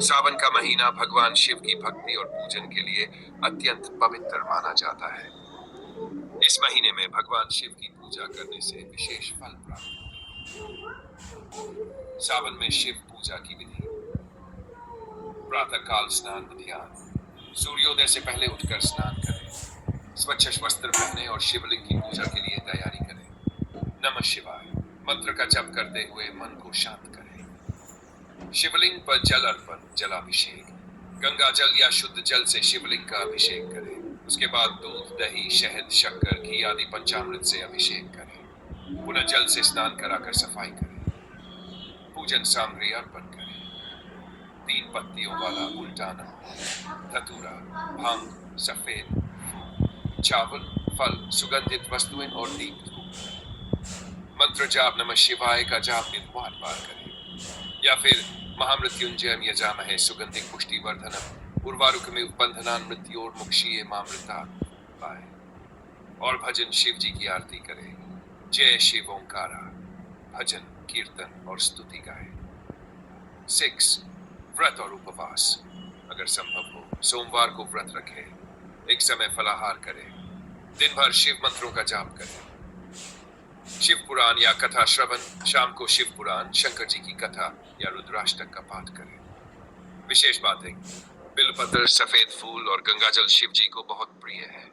सावन का महीना भगवान शिव की भक्ति और पूजन के लिए अत्यंत पवित्र माना जाता है। इस महीने में भगवान शिव की पूजा करने से विशेष फल प्राप्त होते हैं। सावन में शिव पूजा की विधि। प्रातःकाल स्नान ध्यान। सूर्योदय से पहले उठकर स्नान करें। स्वच्छ वस्त्र पहने और शिवलिंग की पूजा के लिए तैयारी करें। नमः शिवाय मंत्र का जप करते हुए मन को शांत करें। शिवलिंग पर जल अर्पण जलाभिषेक। गंगा जल या शुद्ध जल से शिवलिंग का अभिषेक करें। उसके बाद दूध दही शहद शक्कर घी आदि पंचामृत से अभिषेक करें। पुनः जल से स्नान कराकर सफाई करें। पूजन सामग्री अर्पण करें। 3 पत्तियों वाला उल्टा नमक, धतूरा, भांग, सफेद फूल, चावल, फल, सुगंधित वस्तुएं और दीप धूप। मंत्र जाप नमः शिवाय का जाप बार बार करें या फिर महामृत्युंजयम यजामहे सुगंधिक पुष्टिवर्धनम उर्वारुकमिव बंधनान् मृत्योर्मुक्षीये मामृतात् पाए। और भजन शिव जी की आरती करें। जय शिव ओंकारा। भजन कीर्तन और स्तुति गाए। 6 व्रत और उपवास। अगर संभव हो सोमवार को व्रत रखें। एक समय फलाहार करें। दिन भर शिव मंत्रों का जाप करें। शिव पुराण या कथा श्रवण। शाम को शिव पुराण शंकर जी की कथा या रुद्राष्टक का पाठ करें। विशेष बातें। बिलपत्र सफेद फूल और गंगाजल शिव जी को बहुत प्रिय है।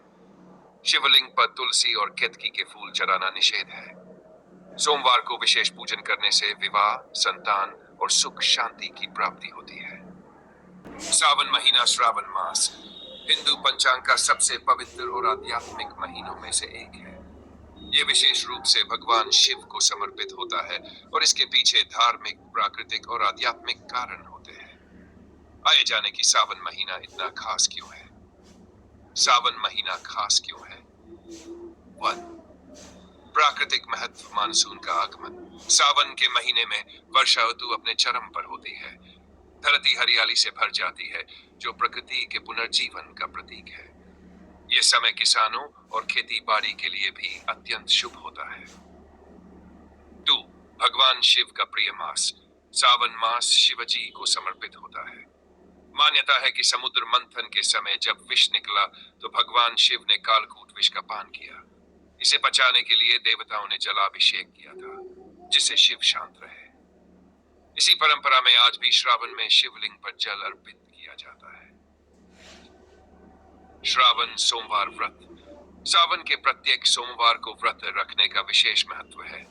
शिवलिंग पर तुलसी और केतकी के फूल चढ़ाना निषेध है। सोमवार को विशेष पूजन करने से विवाह संतान और सुख शांति की प्राप्ति होती है। सावन महीना श्रावण मास हिंदू पंचांग का सबसे पवित्र और आध्यात्मिक महीनों में से एक है। ये विशेष रूप से भगवान शिव को समर्पित होता है और इसके पीछे धार्मिक प्राकृतिक और आध्यात्मिक कारण होते हैं। आइए जाने कि सावन महीना इतना खास क्यों है। सावन महीना खास क्यों है। 1 प्राकृतिक महत्व। मानसून का आगमन। सावन के महीने में वर्षा ऋतु अपने चरम पर होती है। धरती हरियाली से भर जाती है जो प्रकृति के पुनर्जीवन का प्रतीक है। यह समय किसानों और खेती बाड़ी के लिए भी अत्यंत शुभ होता है। 2 भगवान शिव का प्रिय मास। सावन मास शिवजी को समर्पित होता है। मान्यता है कि समुद्र मंथन के समय जब विष निकला तो भगवान शिव ने कालकूट विष का पान किया। इसे बचाने के लिए देवताओं ने जलाभिषेक किया था जिससे शिव शांत रहे। इसी परंपरा में आज भी श्रावण में शिवलिंग पर जल अर्पित किया जाता है। श्रावण सोमवार व्रत। सावन के प्रत्येक सोमवार को व्रत रखने का विशेष महत्व है।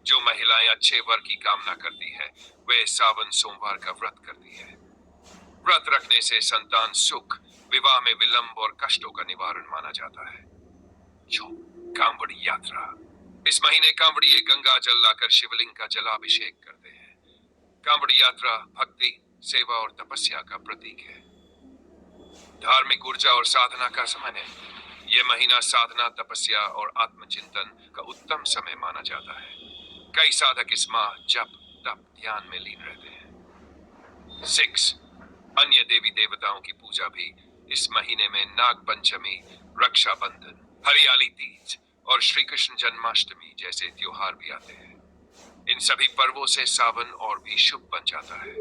जो महिलाएं अच्छे वर की कामना करती है वे सावन सोमवार का व्रत करती है। व्रत रखने से संतान सुख विवाह में विलंब और कष्टों का निवारण माना जाता है। कांवड़ यात्रा। इस महीने कांवड़िए गंगा जल लाकर शिवलिंग का जलाभिषेक करते हैं। कांवड़ यात्रा भक्ति सेवा और तपस्या का प्रतीक है। धार्मिक ऊर्जा और साधना का समय है। यह महीना साधना तपस्या और आत्मचिंतन का उत्तम समय माना जाता है। कई साधक इस माह जप तप ध्यान में लीन रहते हैं। 6 अन्य देवी देवताओं की पूजा भी। इस महीने में नाग पंचमी रक्षाबंधन हरियाली तीज और श्री कृष्ण जन्माष्टमी जैसे त्योहार भी आते हैं। इन सभी पर्वों से सावन और भी शुभ बन जाता है।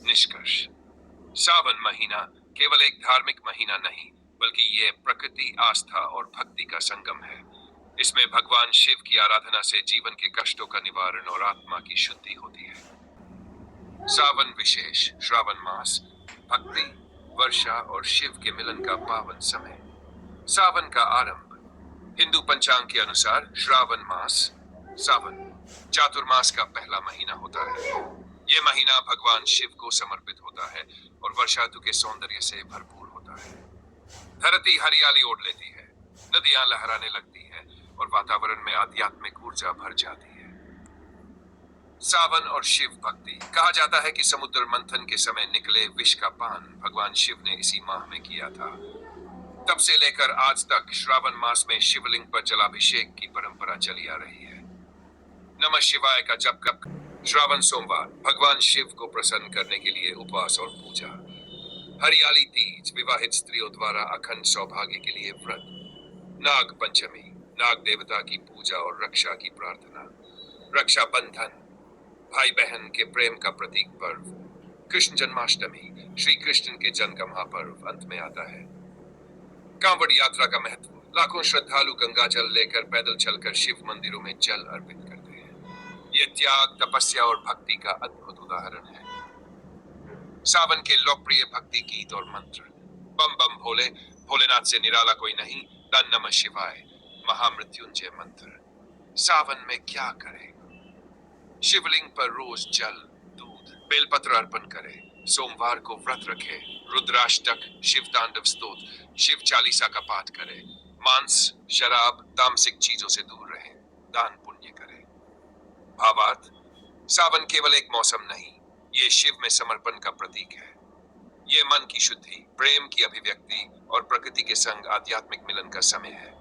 निष्कर्ष। सावन महीना केवल एक धार्मिक महीना नहीं बल्कि ये प्रकृति आस्था और भक्ति का संगम है। इसमें भगवान शिव की आराधना से जीवन के कष्टों का निवारण और आत्मा की शुद्धि होती है। सावन विशेष। श्रावण मास भक्ति वर्षा और शिव के मिलन का पावन समय। सावन का आरंभ। हिंदू पंचांग के अनुसार श्रावण मास सावन चातुर्मास का पहला महीना होता है। यह महीना भगवान शिव को समर्पित होता है और वर्षा ऋतु के सौंदर्य से भरपूर होता है। धरती हरियाली ओढ़ लेती है, नदियां लहराने लगती हैं और वातावरण में आध्यात्मिक ऊर्जा भर जाती है। सावन और शिव भक्ति। कहा जाता है कि समुद्र मंथन के समय निकले विष का पान भगवान शिव ने इसी माह में किया था। तब से लेकर आज तक श्रावण मास में शिवलिंग पर जलाभिषेक की परंपरा चली आ रही है। नमः शिवाय का जप कब। श्रावण सोमवार भगवान शिव को प्रसन्न करने के लिए उपवास और पूजा। हरियाली तीज विवाहित स्त्रियों द्वारा अखंड सौभाग्य के लिए व्रत। नाग पंचमी नाग देवता की पूजा और रक्षा की प्रार्थना। रक्षाबंधन भाई बहन के प्रेम का प्रतीक पर्व। कृष्ण जन्माष्टमी श्री कृष्ण के जन्म का महापर्व अंत में आता है। कांवड़ यात्रा का महत्व। लाखों श्रद्धालु गंगा जल लेकर पैदल चलकर शिव मंदिरों में जल अर्पित करते हैं। ये त्याग, तपस्या और भक्ति का अद्भुत उदाहरण है। सावन के लोकप्रिय भक्ति गीत और मंत्र। बम बम भोले, भोलेनाथ से निराला कोई नहीं, धन नमः शिवाय, महामृत्युंजय मंत्र। सावन में क्या करें? शिवलिंग पर रोज जल, दूध, बेलपत्र अर्पण करें। सोमवार को व्रत रखें। रुद्राष्टक, शिव तांडव स्तोत्र, शिव चालीसा का पाठ करें। मांस, शराब, तामसिक चीजों से दूर रहें। दान पुण्य करें। भावार्थ। सावन केवल एक मौसम नहीं, ये शिव में समर्पण का प्रतीक है। ये मन की शुद्धि, प्रेम की अभिव्यक्ति और प्रकृति के संग आध्यात्मिक मिलन का समय है।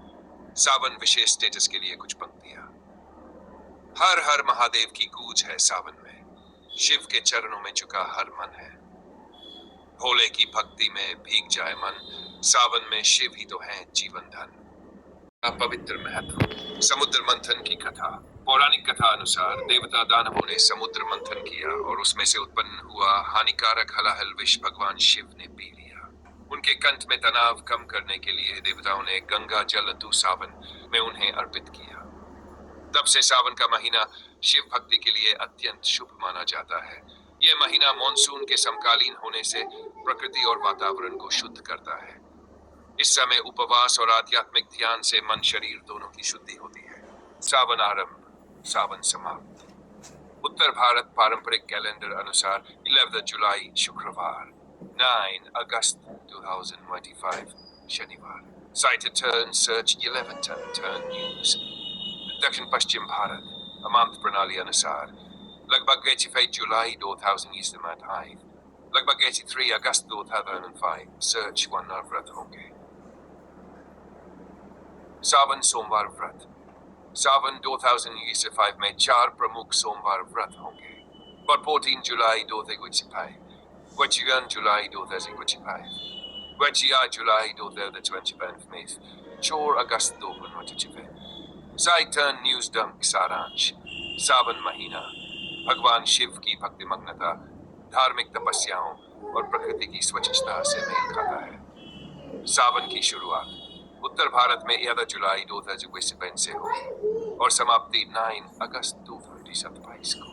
सावन विशेष स्टेटस के लिए कुछ पंक्तियां। हर हर महादेव की गूंज है सावन में, शिव के चरणों में झुका हर मन है। भोले की भक्ति में भीग जाए मन, सावन में शिव ही तो है जीवन धन। पवित्र महत्व। समुद्र मंथन की कथा। पौराणिक कथा अनुसार देवता दानवों ने समुद्र मंथन किया और उसमें से उत्पन्न हुआ हानिकारक हलाहल विष भगवान शिव ने पी लिया। उनके कंठ में तनाव कम करने के लिए देवताओं ने गंगा जल ऋतु सावन में उन्हें अर्पित किया। तब से सावन का महीना शिव भक्ति के लिए अत्यंत शुभ माना जाता है। यह महीना मॉनसून के समकालीन होने से प्रकृति और वातावरण को शुद्ध करता है। इस समय उपवास और आध्यात्मिक ध्यान से मन शरीर दोनों की शुद्धि होती है। सावन आरंभ, सावन समाप्त। उत्तर भारत पारंपरिक कैलेंडर अनुसार 11 जुलाई शुक्रवार, 9 अगस्त 2025 शनिवार। Sighted turn search 11 turn news। दक्षिण पश्चिम भारत अमांत प्रणाली अनुसार लगभग 8 जुलाई 2025, लगभग 83 अगस्त 2005 सर्च व नवव्रत होंगे। सावन सोमवार व्रत। सावन 2025 में 4 प्रमुख सोमवार व्रत होंगे। Por 14 जुलाई 2025, 21 जुलाई 2025, 28 जुलाई 2025, 4 अगस्त 2025। Side turn न्यूज डंक सारांश। सावन महीना भगवान शिव की भक्तिमग्नता, धार्मिक तपस्याओं और प्रकृति की स्वच्छता से मेल खाता है। सावन की शुरुआत उत्तर भारत में 11 जुलाई 2025 से होगी और समाप्ति 9 अगस्त 2027 को।